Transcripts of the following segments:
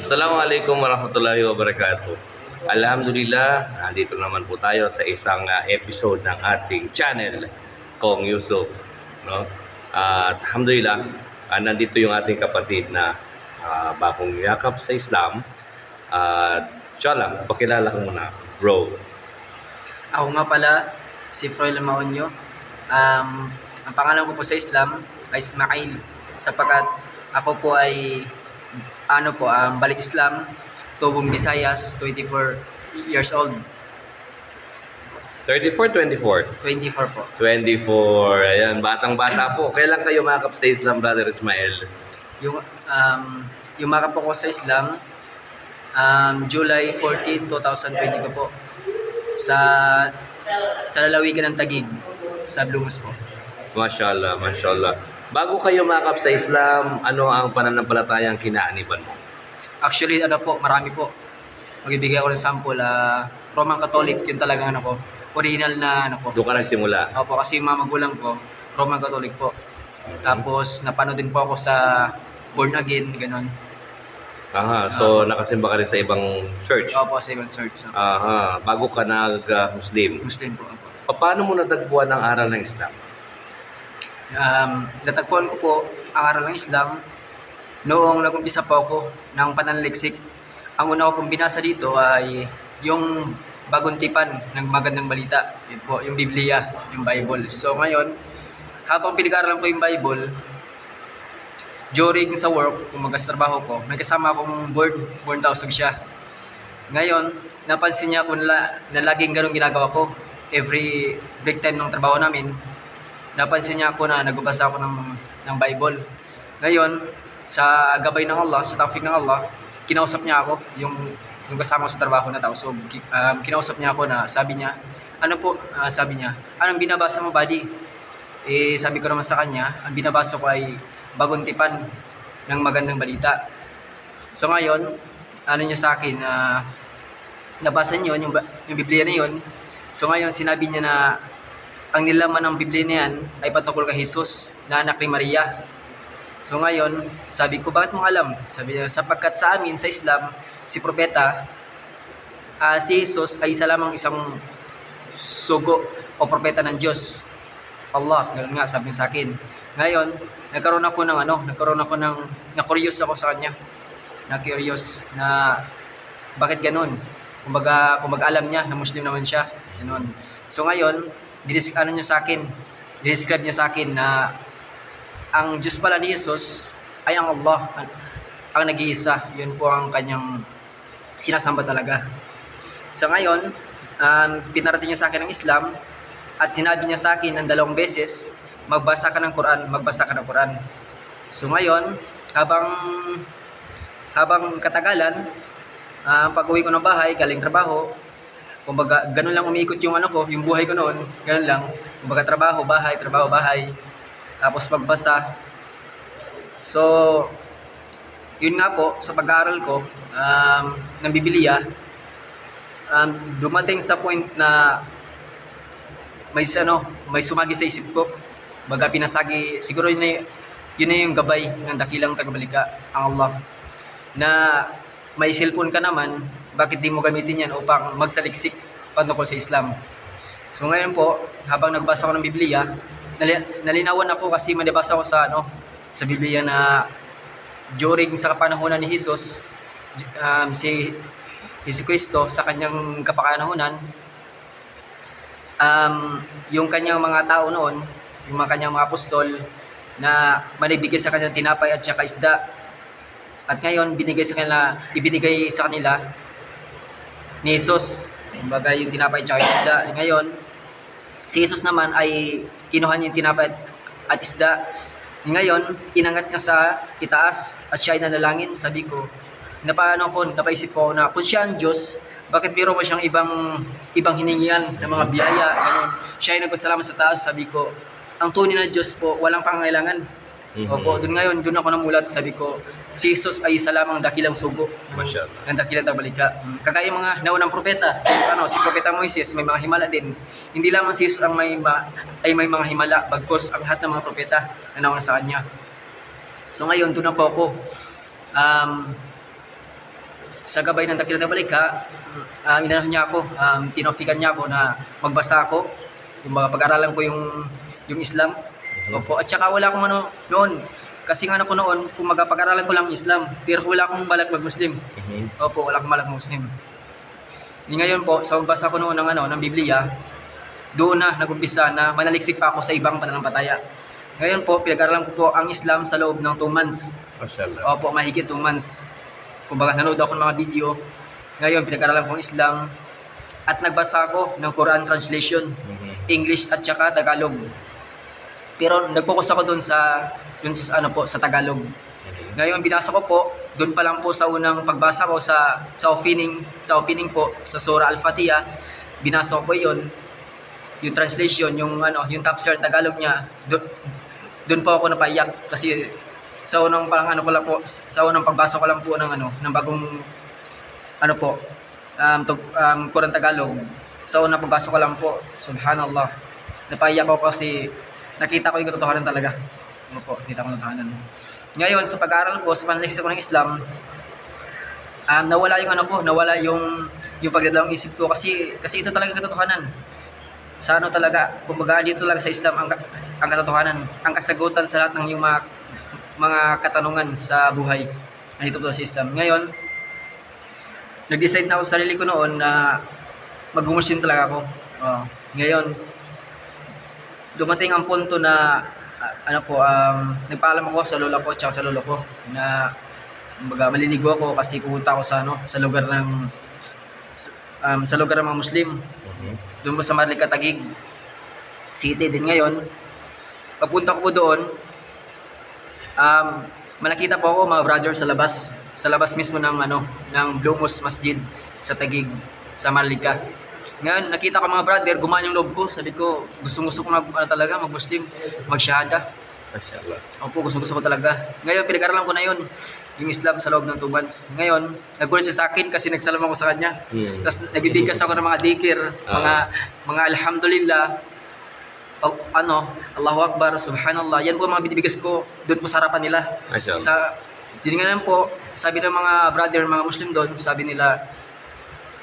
Assalamualaikum warahmatullahi wabarakatuh. Alhamdulillah, nandito naman po tayo sa isang episode ng ating channel, Kong Yusuf. No? At alhamdulillah, nandito yung ating kapatid na bagong yakap sa Islam. At siya lang, pakilala ko muna, bro. Ako nga pala, si Froilan Maonyo. Ang pangalan ko po sa Islam ay Ismail, sapagkat ako po ay balik Islam, Tubong Visayas, 24 years old. 34, 24? 24 po. 24, ayan, batang-bata po. Kailan kayo makap sa Islam, Brother Ismail? Yung makap ako sa Islam, July 14, 2022 po. Sa lalawigan ng Taguig, sa Blungus po. Mashallah, mashallah. Bago kayo makap sa Islam, ano ang pananampalatayang kinaaniban mo? Actually, marami po. Magbibigay ako ng sample, Roman Catholic, yun talagang original na Doon ka nagsimula? Opo, kasi yung mga magulang ko, Roman Catholic po. Tapos, napanood din po ako sa Born Again, gano'n. Aha, so nakasimba ka rin sa ibang church? Opo, sa ibang church. Aha, bago ka nag-Muslim? Muslim po, opo. Paano mo natagpuan ang aral ng Islam? Natagpuan ko po ang aral ng Islam noong nag-umpisa po ako ng pananaliksik. Ang una ko pong binasa dito ay yung bagong tipan ng magandang balita. Yun po, yung Biblia, yung Bible. So ngayon, habang pinag-aaralan ko yung Bible, during sa work, kung magkatrabaho ko, may kasama akong born tausag siya. Ngayon, napansin niya ako na laging ganun ginagawa ko. Every break time ng trabaho namin, napansin niya ako na nagbabasa ako ng Bible. Ngayon, sa gabay ng Allah, sa tawfik ng Allah, kinausap niya ako, yung kasama ko sa trabaho na tao. So, kinausap niya ako na sabi niya, sabi niya, anong binabasa mo, buddy? Sabi ko naman sa kanya, ang binabasa ko ay bagong tipan ng magandang balita. So ngayon, niya sa akin, nabasa niyo yung Biblia na yun. So ngayon, sinabi niya na ang nilaman ng Biblia na yan ay patungkol kay Jesus na anak ni Maria. So ngayon, sabi ko, bakit mo alam? Sabi niya, sapagkat sa amin, sa Islam, si propeta, si Jesus ay isa lamang isang sugo o propeta ng Diyos. Allah, ganoon nga, sabi niya sa akin. Ngayon, na-curious ako sa kanya. Na-curious na bakit ganoon? Kumbaga alam niya na Muslim naman siya. Ganoon. So ngayon, describe niya sa akin na ang Diyos pala ni Jesus ay ang Allah, ang nag-iisa. Yun po ang kanyang sinasamba talaga. So ngayon, pinarating niya sa akin ang Islam at sinabi niya sa akin ng 2 beses, magbasa ka ng Quran. So ngayon, habang katagalan, pag-uwi ko ng bahay, galing trabaho, kumbaga, ganun lang umiikot yung yung buhay ko noon, ganun lang. Kumbaga, trabaho, bahay, tapos magbasa. So, yun nga po, sa pag-aaral ko ng Biblia, dumating sa point na may sumagi sa isip ko. Baga pinasagi, siguro yun na yung gabay ng dakilang tagabalika, ang Allah. Na may cellphone ka naman, bakit di mo gamitin yan upang magsaliksik patungkol sa Islam? So ngayon po, habang nagbasa ko ng Biblia, nalinawan ako kasi manibasa ko sa Biblia na during sa kapanahunan ni Jesus, si Jesucristo sa kanyang kapanahunan, yung kanyang mga tao noon, yung mga kanyang mga apostol, na manibigay sa kanyang tinapay at saka isda. At ngayon, ibinigay sa kanila ni Jesus. Kumbaga yung tinapay at saka isda. Ngayon, si Jesus naman ay kinuha niya yung tinapay at isda. Ngayon, inangat niya sa itaas at siya ay nanalangin. Sabi ko, napaisip ko na kung siya ang Diyos, bakit meron mo siyang ibang hiningian ng mga biyaya, gano'n. Siya ay nagpasalamat sa taas. Sabi ko, ang tunay na Diyos po, walang pangangailangan. Opo, doon ako namulat. Sabi ko, si Jesus ay isa lamang dakilang sugo ng dakilang tabalika. Kagaya mga naunang propeta, si propeta Moises, may mga himala din. Hindi lamang si Jesus ang may mga himala, bagkus ang lahat ng mga propeta na nauna sa kanya. So ngayon, doon na po ako. sa gabay ng Dakilang Tabalika, inano niya ako, tinofikan niya ako na magbasa ako. Kumbaga pag-aralan ko yung Islam. Opo, at saka wala akong ano noon. Kasi nga ano ko noon, kumbaga pag-aralan ko lang Islam, pero wala akong balak mag-Muslim. Opo, wala akong balak mag-Muslim. Ngayon po, sa pagbasa ko noon ng Biblia, doon na nag-umpisa na manaliksik pa ako sa ibang pananampalataya. Ngayon po, pinag-aralan ko po ang Islam sa loob ng 2 months. Mashallah. Opo, mahigit 2 months. Kumbaga, nanood ako ng mga video. Ngayon, pinag-aralan ko ang Islam. At nagbasa ako ng Quran translation, English at saka Tagalog. Pero nag-focus ako doon sa sa Tagalog. Ngayon, binasa ko po, doon pa lang po sa unang pagbasa ko sa opening po, sa Surah Al-Fatiha, binasa ko po 'yon. Yung translation, yung tafsir ng Tagalog niya, doon po ako napaiyak kasi sa unang sa unang pagbasa ko lang po ng bagong Quran Tagalog. Sa unang pagbasa ko lang po, subhanallah, napaiyak ako kasi nakita ko yung katotohanan talaga. Nakita ko yung katotohanan. Ngayon, sa pag-aaral ko, sa panaliksik ko ng Islam, nawala yung pagdadalawang isip ko kasi ito talaga yung katotohanan. Sa talaga, kumbaga dito talaga sa Islam ang katotohanan, ang kasagutan sa lahat ng yung mga katanungan sa buhay. Nandito po sa Islam. Ngayon, nag-decide na ako sa sarili ko noon na mag-Muslim talaga ako. Ngayon, dumating ang punto na nagpaalam ako sa lola ko at sa lolo ko na maliligo ako kasi pupunta ako sa lugar ng mga Muslim. Doon po sa Marlica, Taguig City din. Ngayon, papunta ko po doon, malakita po ako mga brother sa labas mismo ng Blue Mosque Masjid sa Taguig, sa Marlica. Ngayon, nakita ko mga brother, gumaan yung loob ko. Sabi ko, gusto ko talaga mag-Muslim, mag-shahada. Mashallah. Opo, gusto ko talaga. Ngayon, pinag-aralan ko na yun, yung Islam sa loob ng 2 months. Ngayon, nagkulit siya sa akin kasi nagsalam ako sa kanya. Tapos nagbibigkas ako ng mga dikir, mga alhamdulillah, Allahu Akbar, subhanallah. Yan po mga binibigas ko doon po sa harapan nila. Din nga po, sabi ng mga brother, mga Muslim doon, sabi nila,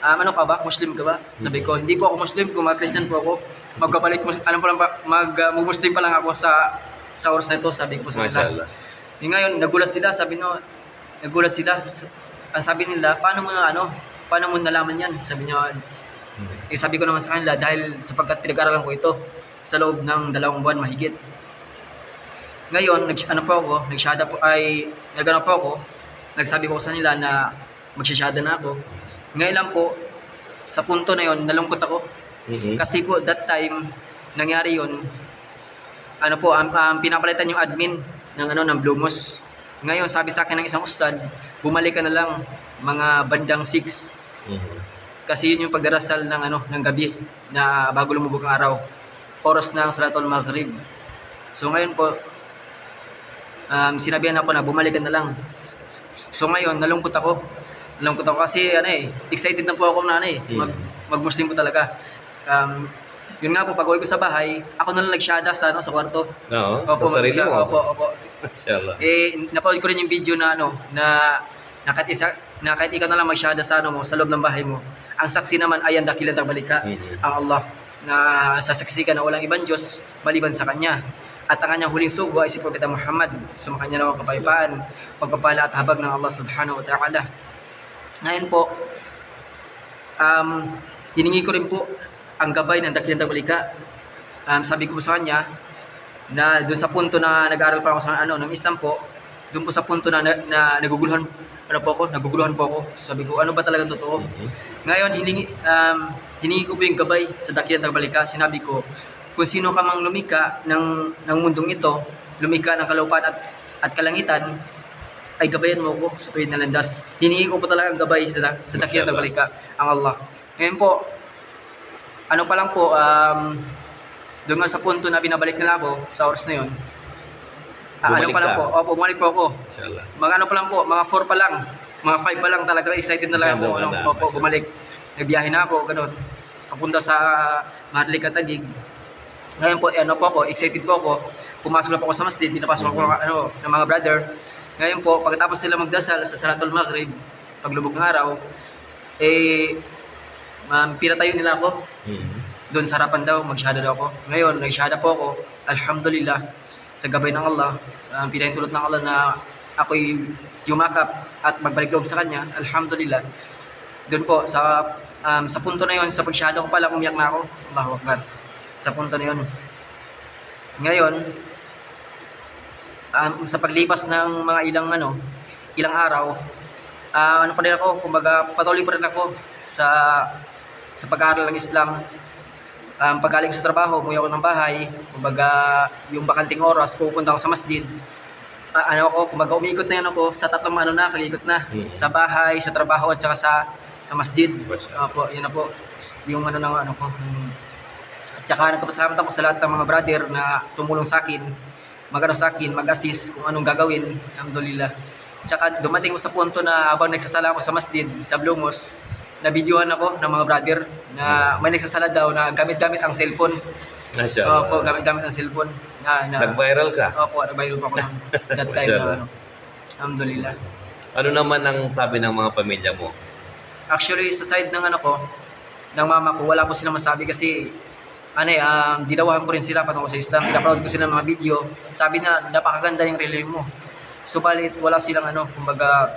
ano ka ba? Muslim ka ba? Sabi ko, hindi po ako Muslim, kung Christian po ako. Mag-Muslim pa lang ako sa oras na ito, sabi ko sa kanila. Ngayon, nagulat sila, sabi nila, paano mo nalaman yan? Sabi niya, sabi ko naman sa kanila, dahil sapagkat pinag-aralan ko ito sa loob ng 2 buwan mahigit. Ngayon, nagsabi ko sa nila na magsisyada na ako. Ngayon lang po, sa punto na yon, nalungkot ako. Kasi po, that time, nangyari yon, pinapalitan yung admin ng Blue Mosque. Ngayon, sabi sa akin ng isang ustad, bumalik ka na lang mga bandang 6. Kasi yun yung pagdarasal ng gabi na bago lumubog ang araw. Oras ng Salatul Maghrib. So ngayon po, sinabihan ako na bumalik ka na lang. So ngayon, nalungkot ako kasi excited na po ako na mag-Muslim po talaga. Yun nga po, pag-uwi ko sa bahay, ako na lang nagsyada sa kwarto. Opo, sa sarili mo. Opo. Mashallah. Napanood ko rin yung video na kahit ikaw na lang magsyada sa loob ng bahay mo. Ang saksi naman ay ang Dakilang Tabalika, ang Allah, na sasaksikan na walang ibang Diyos maliban sa Kanya. At ang kanyang huling sugo ay si Propeta Muhammad. Sumakanya na ang kapayapaan, pagpapala at habag ng Allah subhanahu wa ta'ala. Ngayon po, hiningi ko rin po ang gabay ng Dakilang Tabalika. Sabi ko po sa kanya na doon sa punto na nag-aaral pa ako sa ng Islam po, doon po sa punto na naguguluhan po ako. Sabi ko, ano ba talagang totoo? Ngayon, hiningi ko po yung gabay sa Dakilang Tabalika. Sinabi ko, kung sino ka mang lumika ng mundong ito, lumika ng kalupaan at kalangitan, ay gabayan mo ko sa tuwid na landas. Hiningi ko po talaga ang gabay sa Dakilang Tabalika, ang Allah. Ngayon po, doon nga sa punto na binabalik nila ako sa oras na yun, bumalik po ako. Mga 4 pa lang, mga 5 pa lang talaga, excited na lang ako. Bumalik. Nagbiyahe na ako, ganun. Papunta sa Marlica, Taguig. Ngayon po, excited po ako. Pumasok na po ako sa masjid, pinapasok ako ng mga brother. Ngayon po, pagkatapos nila magdasal sa Salatul Maghrib, paglubog ng araw, eh, pinatayo nila ako. Doon sa harapan daw, magsyahada daw ako. Ngayon, nagsyahada po ako. Alhamdulillah, sa gabay ng Allah, pinahintulot ng Allah na ako'y yumakap at magbalik loob sa Kanya. Alhamdulillah. Doon po, sa punto na yon, sa pagsyahada ko pala, umiyak na ako. Allahu Akbar. Sa punto na yon. Ngayon, sa paglipas ng mga ilang araw, pa rin ako, kumbaga patuloy pa rin ako sa pag-aaral ng Islam. Pagaling sa trabaho, umuwi ako ng bahay, kumbaga yung bakanting oras, pupunta ako sa masjid. Kumbaga umiikot na yan ako sa tatlong nakaikot na. Sa bahay, sa trabaho, at saka sa masjid. Opo, yun na po. Yung ko. At saka nagkapasalamat ako sa lahat ng mga brother na tumulong sa akin, mag-assist kung anong gagawin. Alhamdulillah. At saka dumating ko sa punto na habang nagsasala ako sa masjid, sa Blumos, na-videohan ako ng mga brother na may nagsasala daw na gamit-gamit ang cellphone. Opo, gamit-gamit ang cellphone. Nag-viral ka? Opo, nag-viral pa ako ng that time na Alhamdulillah. Ano naman ang sabi ng mga pamilya mo? Actually, sa side ng ng mama ko, wala po silang masabi kasi dinawahan ko rin sila patungkol sa Islam. Pinaproud ko sila ng mga video. Sabi na, napakaganda yung religion mo. Subalit, wala silang kumbaga,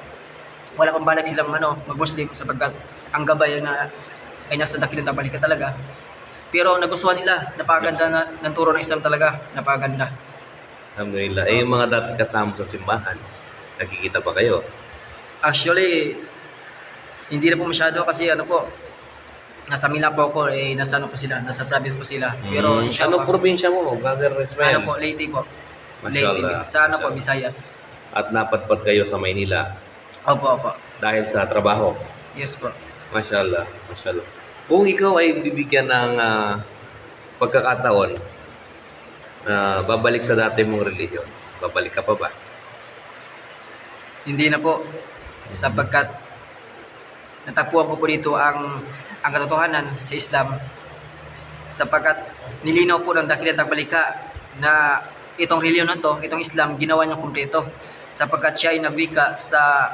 wala pang balak silang mag-Muslim sapagkat ang gabay ay nasa dakilang tabalika talaga. Pero nagustuhan nila, napakaganda ng turo ng Islam talaga, napakaganda. Alhamdulillah. Yung mga dati kasama sa simbahan, nakikita pa kayo? Actually, hindi na po masyado kasi nasa Mila po ako, nasa nasa province po sila. Pero ano probinsya mo, Brother Ismael? Leyte po. Mashallah. Sa po, Visayas. At napadpad kayo sa Maynila? Opo. Dahil sa trabaho? Yes po. Mashallah. Kung ikaw ay bibigyan ng pagkakataon na babalik sa dati mong relihiyon, babalik ka pa ba? Hindi na po. Sapagkat natagpuan ko po dito ang katotohanan sa Islam, sapagkat nilinaw po ng dakilang tagbalika na itong reliyon na to, itong Islam, ginawa niyang kumpleto, sapagkat siya ay nagwika sa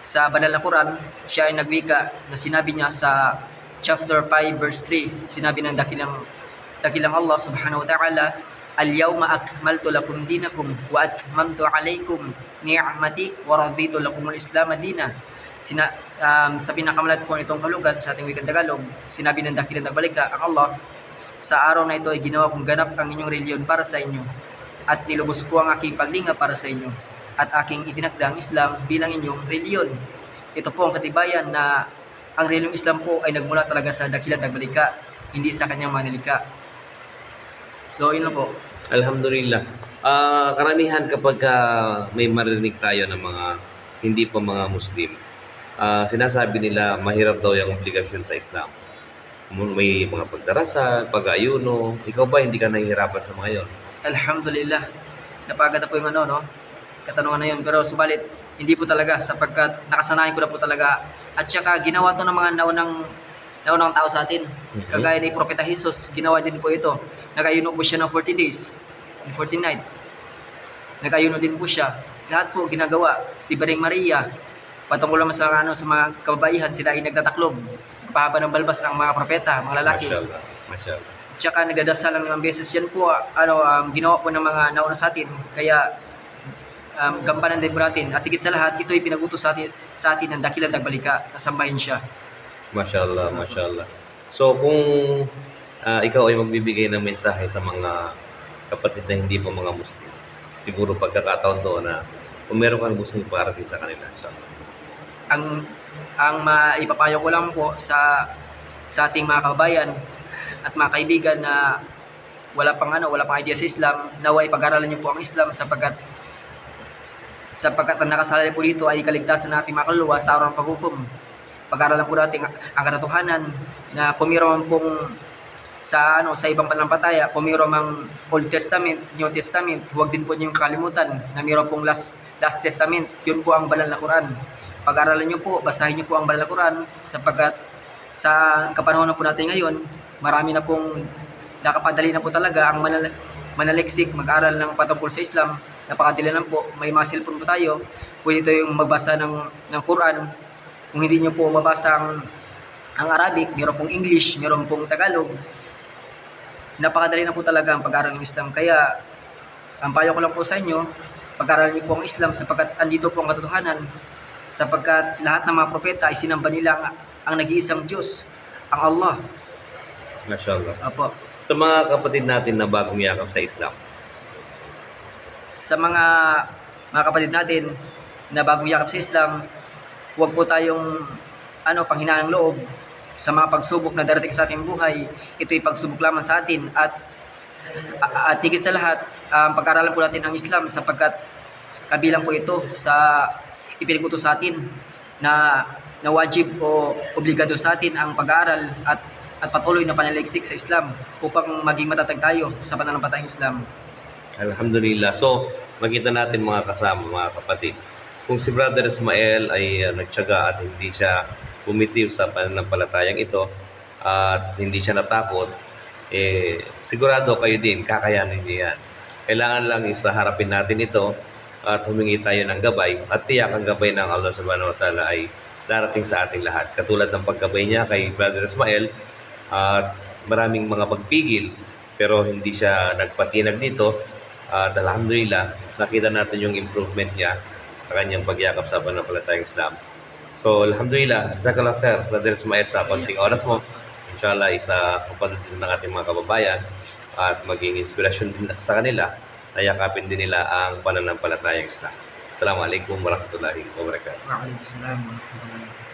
sa banal na Quran. Siya ay nagwika na sinabi niya sa chapter 5 verse 3, sinabi ng dakilang Allah subhanahu wa ta'ala, "Al-yawma akmaltu lakum dinakum wa atmamtu alaykum ni'mati wa raditu lakum al-Islam dinan." Sa pinakamalat po itong kalugan sa ating wikang Tagalog, sinabi ng dakilang tagbalika ang Allah, "Sa araw na ito ay ginawa kong ganap ang inyong reliyon para sa inyo, at nilubos ko ang aking paglinga para sa inyo, at aking itinakda ang Islam bilang inyong reliyon." Ito po ang katibayan na ang reliyong Islam po ay nagmula talaga sa dakilang tagbalika, hindi sa kanyang manilika. So, yun lang po. Alhamdulillah. Karamihan kapag may marinig tayo ng mga hindi pa mga Muslim, sinasabi nila mahirap daw yung obligasyon sa Islam. May mga pagdarasal, pag-ayuno. Ikaw ba hindi ka nahihirapan sa mga yon? Alhamdulillah. Napaganda po yung katanungan na yun. Pero subalit, hindi po talaga sapagkat nakasanayan ko na po talaga. At saka ginawa to ng mga naunang tao sa atin. Kagaya ni Propeta Jesus, ginawa din po ito. Nag-ayuno po siya ng 40 days and 40 night. Nag-ayuno din po siya. Lahat po ginagawa. Si Baring Maria, patungkol naman sa mga kababaihan, sila ay nagtataklob. Pahaba ng balbas ang mga propeta, mga lalaki. Mashallah. Tsaka nagdadasal lang ng beses. Yan po, ginawa po ng mga nauna sa atin. Kaya, gampanan din po natin. At higit sa lahat, ito ay pinagutos sa atin ng dakilang tagbalika. Nasambahin siya. Mashallah. So, kung ikaw ay magbibigay ng mensahe sa mga kapatid na hindi pa mga Muslim, siguro pagkakataon to na kung meron kang gusto iparating sa kanila. Inshallah. Ang maipapayo ko lang po sa ating mga kababayan at mga kaibigan na wala pang idea sa Islam, naway pag-aralan niyo po ang Islam sapagkat ang nakasalalay po dito ay kaligtasan ng ating mga kaluluwa sa araw ng paghukom. Pag-aralan po natin ang katotohanan na kumiro man pong sa ibang pananampalataya, kumiro mang Old Testament, New Testament, huwag din po niyong kalimutan na mayroon pong Last Testament, yun po ang banal na Quran. Pag-aralan niyo po, basahin niyo po ang banal na Quran sapagkat sa kapanahon na po natin ngayon, marami na pong nakapadali na po talaga ang manaliksik, mag-aral ng patungkol sa Islam. Napakadali lang po. May mga cellphone po tayo. Pwede tayong magbasa ng Quran. Kung hindi nyo po mabasa ang Arabic, meron pong English, meron pong Tagalog. Napakadali na po talaga ang pag-aral ng Islam. Kaya, ang payo ko lang po sa inyo, pag-aral niyo po ang Islam sapagkat andito po ang katotohanan. Sapagkat lahat ng mga propeta ay sinamba nila ang nag-iisang Diyos, ang Allah. Mashallah. Apo. Sa mga kapatid natin na bagong yakap sa Islam, Sa mga kapatid natin na bagong yakap sa Islam, huwag po tayong panghinaan ng loob sa mga pagsubok na darating sa ating buhay. Ito'y pagsubok lamang sa atin at higit sa lahat, pag-aralan po natin ang Islam sapagkat kabilang po ito sa ipinag-utos sa atin na wajib o obligado sa atin ang pag-aaral at patuloy na panaliksik sa Islam upang maging matatag tayo sa pananampalatayang Islam. alhamdulillah. So, makita natin mga kasama, mga kapatid, kung si Brother Ismael ay nagtiyaga at hindi siya bumitiw sa pananampalatayang ito at hindi siya natakot, sigurado kayo din, kakayanin niyo yan. Kailangan lang isaharapin natin ito at humingi tayo ng gabay at tiyak ang gabay ng Allah subhanahu wa ta'ala ay darating sa ating lahat. Katulad ng paggabay niya kay Brother Ismael at maraming mga pagpigil pero hindi siya nagpatinag dito at alhamdulillah nakita natin yung improvement niya sa kanyang pagyakap sa pananampalatayang Islam. So alhamdulillah, jazakallah khair Brother Ismael sa konting oras mo. Inshallah isa kapatid din ng ating mga kababayan at maging inspirasyon din sa kanila na yakapin din nila ang pananampalatayang Islam. Assalamualaikum warahmatullahi wabarakatuh. Waalaikumsalam warahmatullahi wabarakatuh.